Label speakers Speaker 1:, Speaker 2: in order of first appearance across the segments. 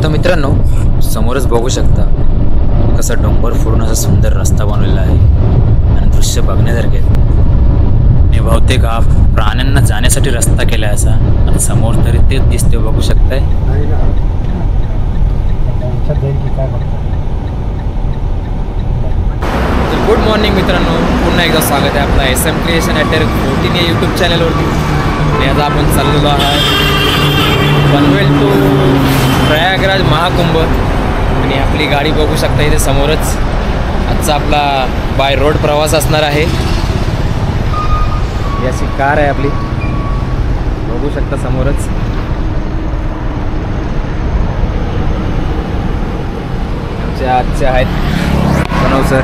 Speaker 1: तर मित्रांनो, समोरच बघू शकता कसा डोंगर फोडून असा सुंदर रस्ता बनवलेला आहे आणि दृश्य बघण्यासारखे आहे. बहुतेक हा प्राण्यांना जाण्यासाठी रस्ता केला आहे असा. आणि समोर तरी तेच दिसते, बघू शकताय. गुड मॉर्निंग मित्रांनो, पुन्हा एकदा स्वागत आहे आपला SM क्रिएशन @14 या यूट्यूब चॅनलवरती. आणि आज आपण चाललेलो आहे पनवेल टू प्रयागराज महाकुंभ. आणि आपली गाडी बघू शकता इथे समोरच. आजचा आपला बाय रोड प्रवास असणार आहे. ही अशी कार आहे आपली, बघू शकता समोरच. आजचे आहेत प्रणव सर.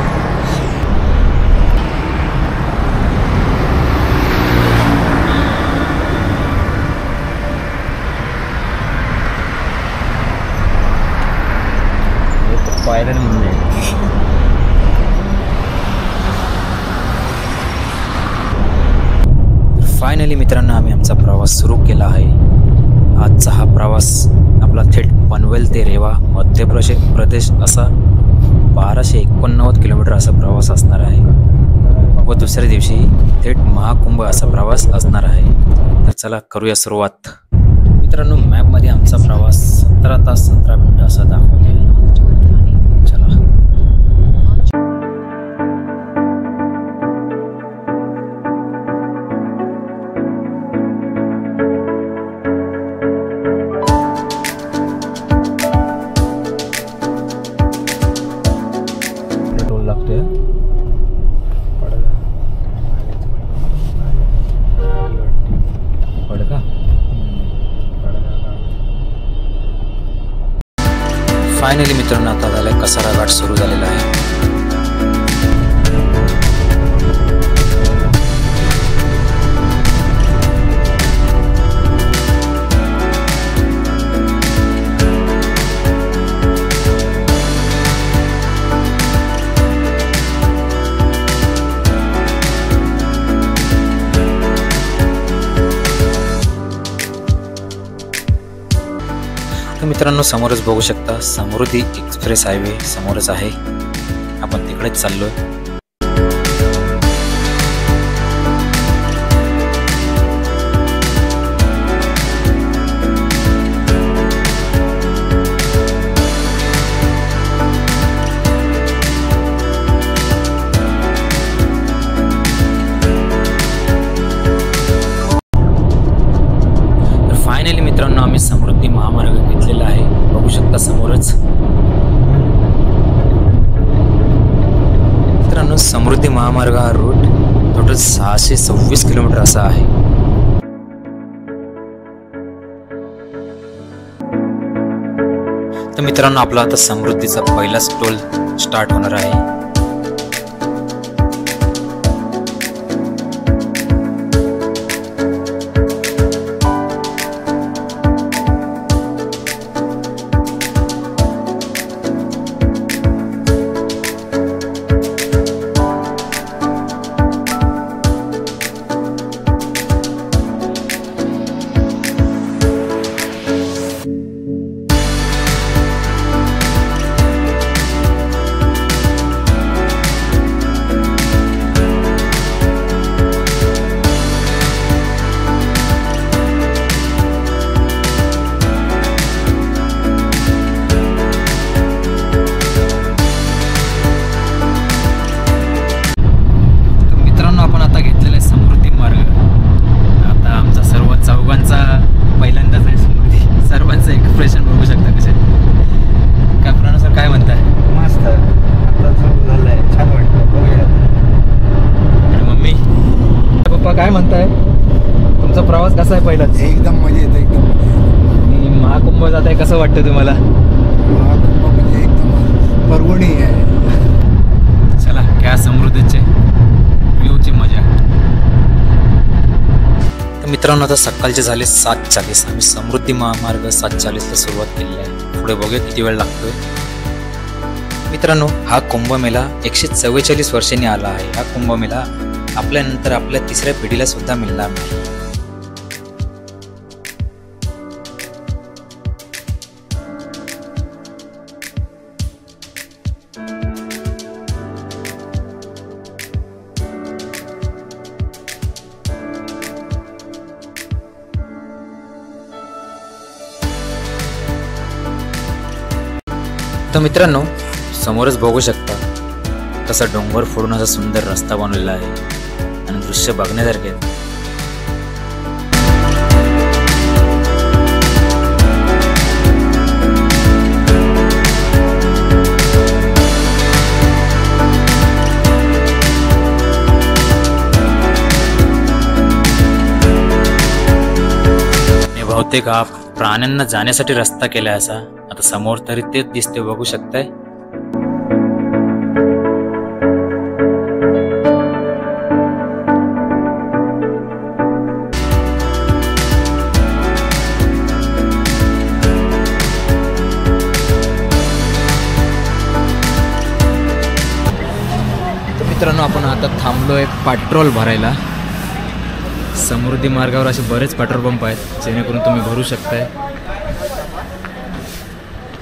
Speaker 1: फायनली मित्रांनो, आम्ही आमचा प्रवास सुरू केला आहे. आजचा हा प्रवास आपला थेट पनवेल ते रेवा मध्य प्रदेश असा 1289 किलोमीटर असा प्रवास असणार आहे. व दुसऱ्या दिवशी थेट महाकुंभ असा प्रवास असणार आहे. तर चला करूया सुरुवात. मित्रांनो, मॅपमध्ये आमचा प्रवास 17 तास 17 मिनिटं असा दाखवतो. चला. टोल लागतोय. फायनली मित्रांनो, आता झालाय कसारा घाट सुरू झालेला आहे. मित्रांनो, समोरच बघू शकता समृद्धी एक्सप्रेस हायवे समोरच आहे. आपण तिकडेच चाललोय. फायनली मित्रांनो, आम्ही समृद्धी महामार्ग घेतलेला आहे. बघू शकता समोरच. मित्रांनो, समृद्धी महामार्ग हा रूट टोटल 626 किलोमीटर असा आहे. तर मित्रांनो, आपला आता समृद्धीचा पहिलाच टोल स्टार्ट होणार आहे. काय म्हणताय, तुमचा प्रवास कसा आहे पहिलाच?
Speaker 2: एकदम मजेत, एकदम.
Speaker 1: आणि महाकुंभ जात आहे, कसं वाटतं तुम्हाला?
Speaker 2: महाकुंभ म्हणजे एकदम पर्वणी आहे.
Speaker 1: चला, क्या समृद्धीचे व्ह्यूची मजा. तर मित्रांनो, आता सकाळचे झाले 7:40. आम्ही समृद्धी महामार्ग 7:40ला सुरुवात केलेली आहे. पुढे बघूया किती वेळ लागतोय. मित्रांनो, हा कुंभमेळा 144 वर्षांनी आला आहे. हा कुंभमेळा आपल्यानंतर आपल्या तिसऱ्या पिढीला सुद्धा मिळणार नाही. तर मित्रांनो, समोरच बघू शकता कसा डोंगर फोडून असा सुंदर रस्ता बनवलेला आहे आणि दृश्य बघण्यासारखे आहे. बहुतेक हा प्राण्यांना जाण्यासाठी रस्ता केलाय असा. आता समोर तरी तेच दिसते, बघू शकताय. मित्रांनो, आपण आता थांबलोय पेट्रोल भरायला. समृद्धी मार्गावर असे बरेच पेट्रोल पंप आहेत जेणेकरून तुम्ही भरू शकताय.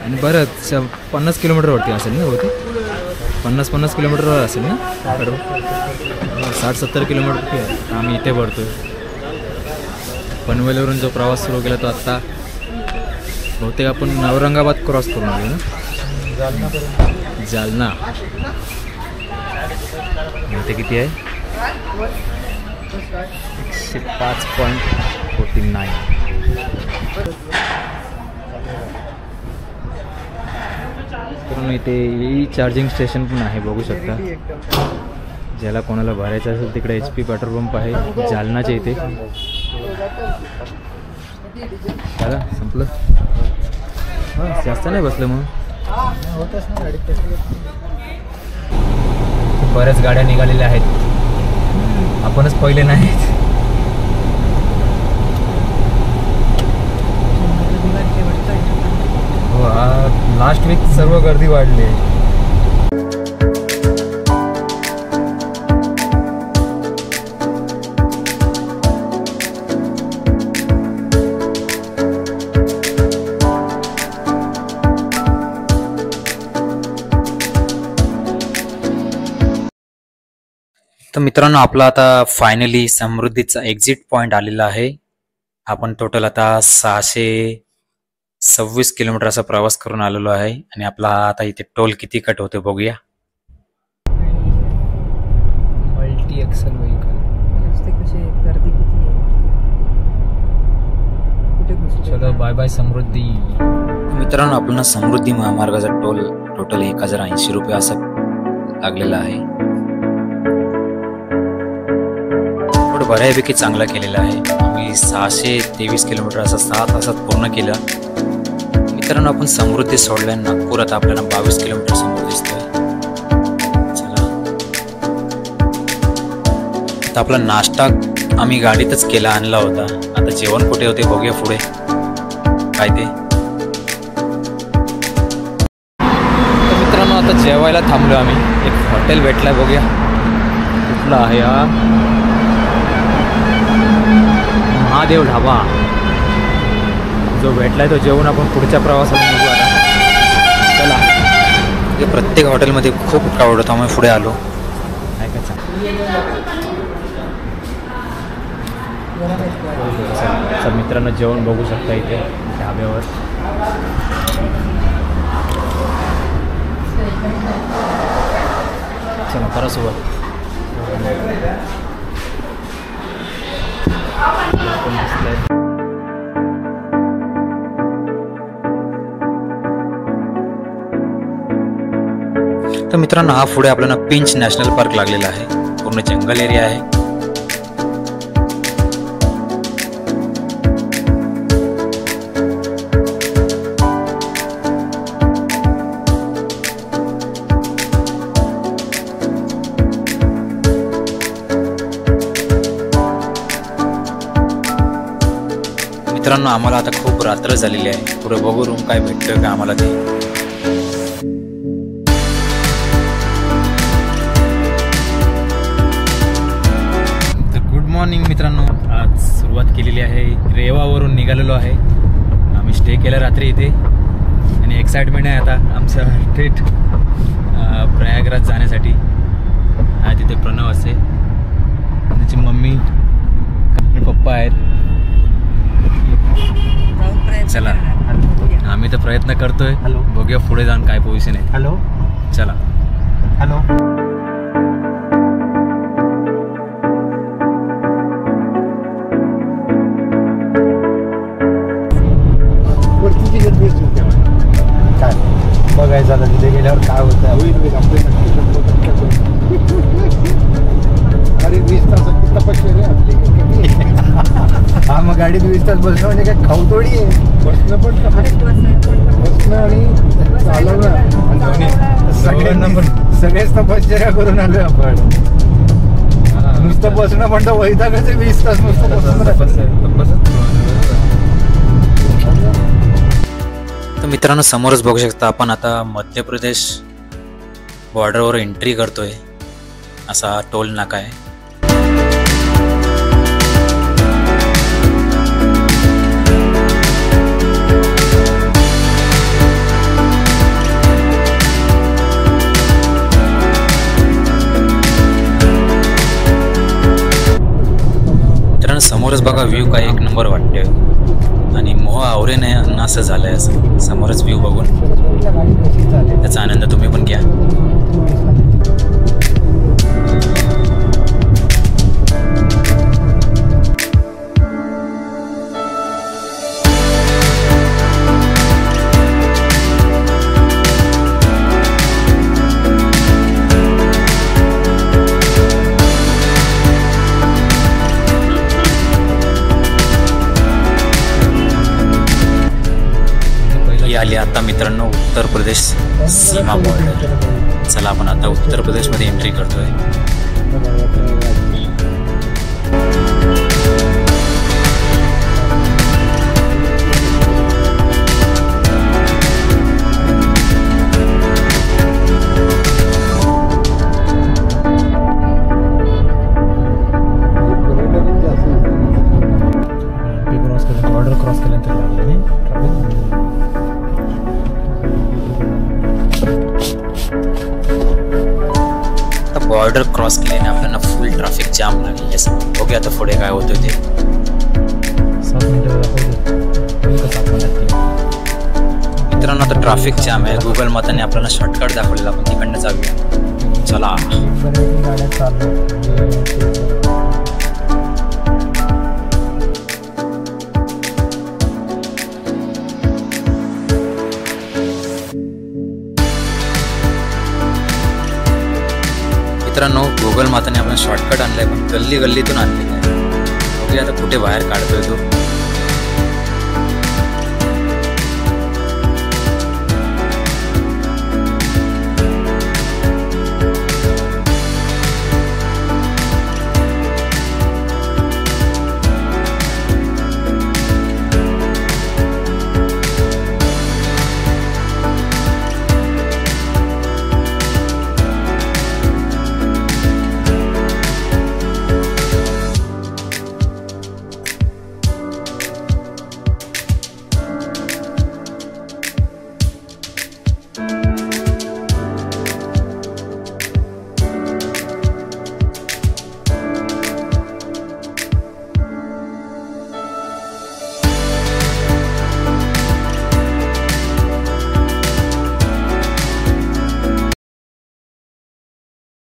Speaker 1: आणि बरंच 50 किलोमीटरवरती असेल ना, होते 50 किलोमीटरवर असेल ना पेट्रोल. 60-70 किलोमीटर आम्ही इथे भरतोय. पनवेलवरून जो प्रवास सुरू केला तो आत्ता बहुतेक आपण औरंगाबाद क्रॉस करून आलो ना. जालना इथे किती आहे? 105.49. तर इथे ई चार्जिंग स्टेशन पण आहे, बघू शकता. ज्याला कोणाला भरायचं असेल तिकडे HP पेट्रोल पंप आहे जालनाच्या इथे. चला संपलं. जास्त नाही बसलं मग. बऱ्याच गाड्या निघालेल्या आहेत, आपणच पहिले नाहीत. हो, लास्ट वीक सर्व गर्दी वाढली. तर मित्रांनो, आपला आता फायनली समृद्धीचा एक्झिट पॉइंट आलेला आहे. आपण टोटल आता 626 किलोमीटर असा प्रवास करून आलेलो आहे आणि आपला आता इथे टोल किती कट होते बघूया. Multi axle vehicle.
Speaker 3: रस्ते कसे आहेत, गर्दी किती आहे, कुठे घुसले.
Speaker 1: चलो बाय बाय समृद्धी. मित्रांनो, आपल्याला समृद्धी महामार्गाचा टोल टोटल 1080 रुपये असा लागलेला आहे. बऱ्यापैकी चांगला केलेला आहे. आम्ही 623 किलोमीटर असं 6 तासात पूर्ण केलं. मित्रांनो, आपण समृद्धी सोडल्या नागपूर आता आपल्याला 22 किलोमीटर समोर दिसतोय. चला, आता आपला नाश्ता आम्ही गाडीतच केला, आणला होता. आता जेवण कुठे होते बघूया पुढे काय ते. मित्रांनो, आता जेवायला थांबलो आम्ही. एक हॉटेल भेटलाय, बघूया कुठला आहे हा. महादेव ढाबा जो भेटलाय तो जेवून आपण पुढच्या प्रवासाला निघू आता. चला, प्रत्येक हॉटेलमध्ये खूप क्राऊड होता, आम्ही पुढे आलो. तर मित्रांनो, जेवण बघू शकता इथे ढाब्यावर. चला करा सुरुवात. तर मित्रांनो, हा पुढे आपल्याला पिंच नॅशनल पार्क लागलेला आहे. पूर्ण जंगल एरिया आहे. मित्रांनो, आम्हाला आता खूप रात्र झालेली आहे. पुढे बघू रूम काय भेटतोय का आम्हाला ते. गुड मॉर्निंग मित्रांनो, आज सुरुवात केलेली आहे. रेवावरून निघालेलो आहे. आम्ही स्टे केला रात्री इथे आणि एक्साइटमेंट आहे आता आमच्या थेट प्रयागराज जाण्यासाठी. हा तिथे प्रणव असे, त्याची मम्मी आणि पप्पा आहेत. चला, आम्ही मी तर प्रयत्न करतोय.
Speaker 2: हॅलो.
Speaker 1: बघूया पुढे जाऊन काय पोझिशन आहे.
Speaker 2: हॅलो
Speaker 1: चला.
Speaker 2: हॅलो. वरतीची गर्दी असते काय बघायचं आता तिथे गेल्यावर काय होतं. अरे 20 तासाची तपश्चर्या आपली. हा मग गाडीत 20 तास बसणं म्हणजे काय खाऊ थोडी आहे. बसणं पण बसणं आणि चालवणं सगळेच तपश्चर्या करून आलोय आपण. नुसतं बसणं पण तर वैतागच आहे. 20 तास नुसतं
Speaker 1: तर मित्रांनो समोरच बघू शकता आपण आता मध्य प्रदेश बॉर्डरवर एंट्री करतोय. असा टोल नाका आहे. मित्रांनो समोरच बघा व्ह्यू काय एक नंबर वाटते आणि मोह आवरे नाही असं झालंय. असं समोरच व्ह्यू बघून त्याचा आनंद तुम्ही पण घ्या. आली आता मित्रांनो उत्तर प्रदेश सीमा बॉर्डर. चला आपण आता उत्तर प्रदेशमध्ये एंट्री करतोय.
Speaker 2: बॉर्डर क्रॉस केल्यानंतर
Speaker 1: बॉर्डर क्रॉस केल्याने आपल्याला फुल ट्रॅफिक जाम लागली. बघूया आता पुढे काय होतं ते. मित्रांनो आता ट्रॅफिक जाम आहे. गुगल मताने आपल्याला शॉर्टकट दाखवलेला. आपण तिकडनं जाऊया. चला. मित्रांनो गुगल माताने आपण शॉर्टकट आणलाय पण गल्ली गल्लीतून आणलेलं आहे. बघूया आता कुठे बाहेर काढतोय तो.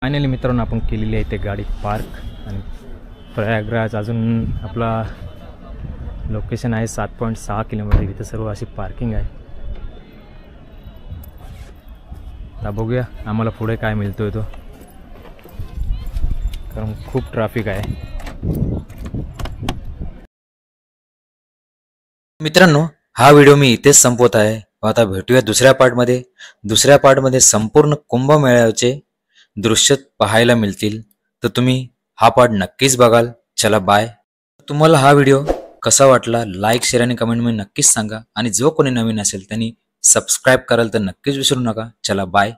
Speaker 1: फायनली मित्रांनो आपण केलेली आहे ते गाडी पार्क. आणि प्रयागराज अजून आपला लोकेशन आहे 7.6 किलोमीटर. इथे सर्व अशी पार्किंग आहे. आता बघूया आम्हाला पुढे काय मिळतोय तो, कारण खूप ट्रॅफिक आहे. मित्रांनो हा व्हिडिओ मी इथेच संपवत आहे. आता भेटूया दुसऱ्या पार्टमध्ये. दुसऱ्या पार्टमध्ये संपूर्ण कुंभमेळ्याचे दृश्य पाहायला मिळतील. तर तुम्ही हा पार्ट नक्कीच बघाल. चला बाय. तुम्हाला हा व्हिडिओ कसा वाटला लाईक शेअर आणि कमेंटमध्ये नक्कीच सांगा. आणि जो कोणी नवीन असेल त्यांनी सबस्क्राईब कराल तर नक्कीच विसरू नका. चला बाय.